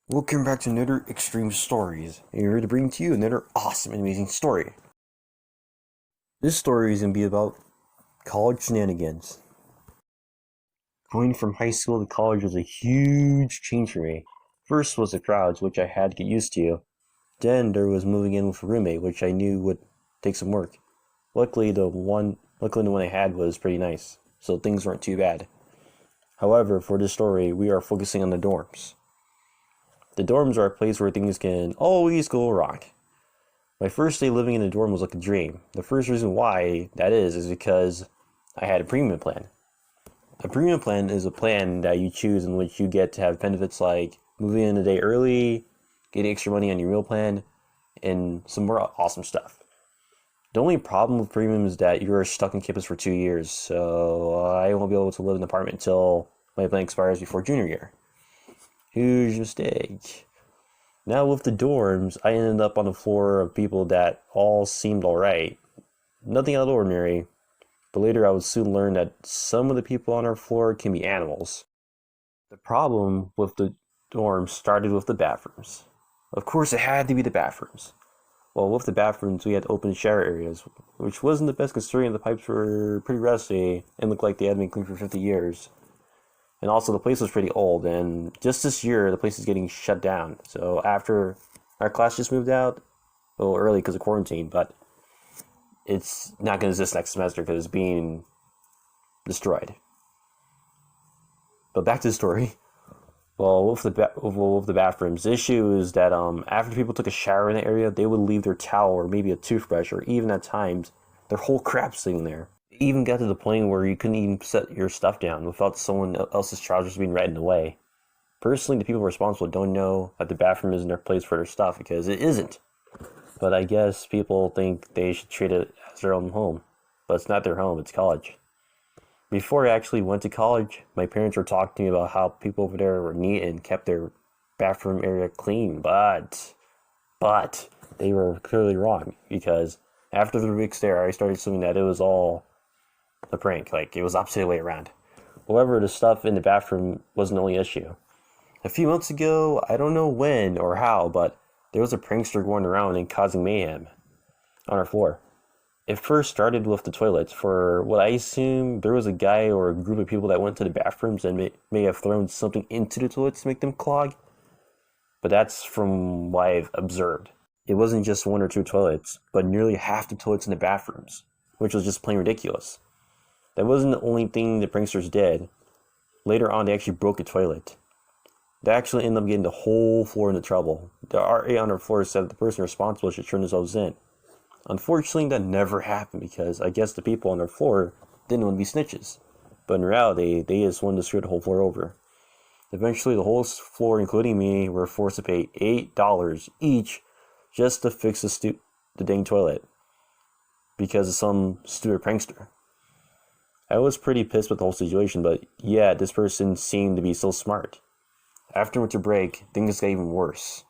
Welcome back to another Xtreme Stories, and we're here to bring to you another awesome and amazing story. This story is going to be about college shenanigans. Going from high school to college was a huge change for me. First was the crowds, which I had to get used to. Then there was moving in with a roommate, which I knew would take some work. Luckily, the one I had was pretty nice, so things weren't too bad. However, for this story, we are focusing on the dorms. The dorms are a place where things can always go wrong. My first day living in the dorm was like a dream. The first reason why that is because I had a premium plan. A premium plan is a plan that you choose in which you get to have benefits like moving in a day early, getting extra money on your meal plan, and some more awesome stuff. The only problem with premium is that you're stuck on campus for 2 years, so I won't be able to live in an apartment until my plan expires before junior year. Huge mistake. Now with the dorms, I ended up on the floor of people that all seemed alright. Nothing out of the ordinary, but later I would soon learn that some of the people on our floor can be animals. The problem with the dorms started with the bathrooms. Of course it had to be the bathrooms. Well, with the bathrooms we had open shower areas, which wasn't the best considering the pipes were pretty rusty and looked like they had been cleaned for 50 years. And also the place was pretty old, and just this year the place is getting shut down. So after our class just moved out, a little early because of quarantine, but it's not going to exist next semester because it's being destroyed. But back to the story. Well, with the bathrooms, the issue is that after people took a shower in the area, they would leave their towel or maybe a toothbrush or even at times their whole crap sitting there. It even got to the point where you couldn't even set your stuff down without someone else's trousers being right in the way. Personally, the people responsible don't know that the bathroom isn't their place for their stuff because it isn't. But I guess people think they should treat it as their own home. But it's not their home, it's college. Before I actually went to college, my parents were talking to me about how people over there were neat and kept their bathroom area clean, but they were clearly wrong because after the weeks there, I started assuming that it was all a prank, like it was opposite way around. However, the stuff in the bathroom wasn't the only issue. A few months ago, I don't know when or how, but there was a prankster going around and causing mayhem on our floor. It first started with the toilets. For what I assume, there was a guy or a group of people that went to the bathrooms and may have thrown something into the toilets to make them clog. But that's from what I've observed. It wasn't just one or two toilets, but nearly half the toilets in the bathrooms, which was just plain ridiculous. That wasn't the only thing the pranksters did. Later on, they actually broke a toilet. They actually ended up getting the whole floor into trouble. The RA on our floor said that the person responsible should turn themselves in. Unfortunately, that never happened because I guess the people on their floor didn't want to be snitches. But in reality, they just wanted to screw the whole floor over. Eventually, the whole floor, including me, were forced to pay $8 each just to fix the dang toilet because of some stupid prankster. I was pretty pissed with the whole situation, but yeah, this person seemed to be so smart. After winter break, things got even worse.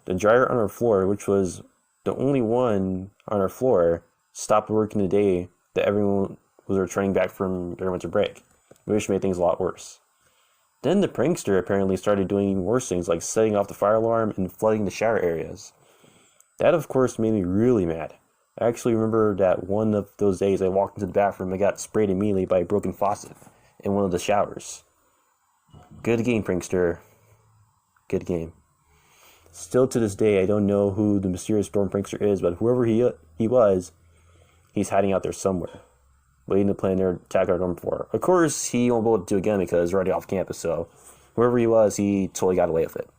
The dryer on our floor, which was the only one on our floor, stopped working the day that everyone was returning back from their winter break, which made things a lot worse. Then the prankster apparently started doing even worse things like setting off the fire alarm and flooding the shower areas. That of course made me really mad. I actually remember that one of those days I walked into the bathroom and got sprayed immediately by a broken faucet in one of the showers. Good game, prankster. Good game. Still to this day, I don't know who the mysterious dorm prankster is, but whoever he was, he's hiding out there somewhere, waiting to plan their attack our dorm floor. Of course, he won't be able to do it again because we're already off campus, so whoever he was, he totally got away with it.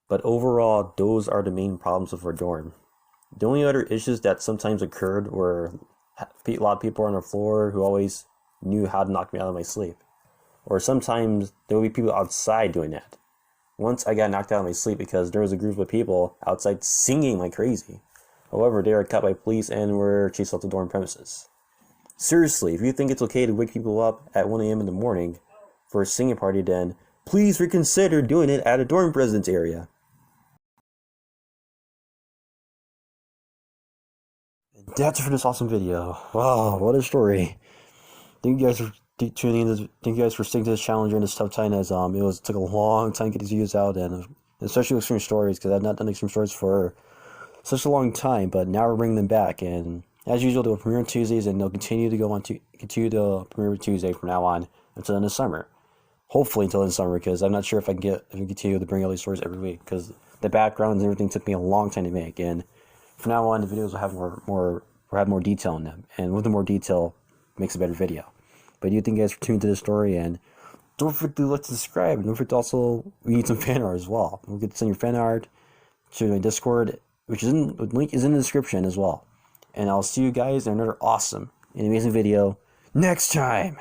But overall, those are the main problems with our dorm. The only other issues that sometimes occurred were a lot of people on the floor who always knew how to knock me out of my sleep. Or sometimes there would be people outside doing that. Once I got knocked out of my sleep because there was a group of people outside singing like crazy. However, they were caught by police and were chased off the dorm premises. Seriously, if you think it's okay to wake people up at 1 a.m. in the morning for a singing party, then please reconsider doing it at a dorm residence area. That's it for this awesome video. Wow, what a story. Thank you guys for tuning in. Thank you guys for sticking to this challenge during this tough time as took a long time to get these videos out, and especially with Xtreme Stories, because I've not done Xtreme Stories for such a long time, but now we're bringing them back, and as usual, they'll premiere on Tuesdays, and they'll continue to premiere Tuesday from now on until the end of summer. Hopefully until the end of summer, because I'm not sure if I can continue to bring all these stories every week, because the backgrounds and everything took me a long time to make, and from now on, the videos will have more detail in them, and with the more detail, makes a better video. But you thank you guys for tuning to this story, and don't forget to like to subscribe, and don't forget to also, we need some fan art as well. Don't forget to send your fan art to my Discord, the link is in the description as well. And I'll see you guys in another awesome and amazing video next time.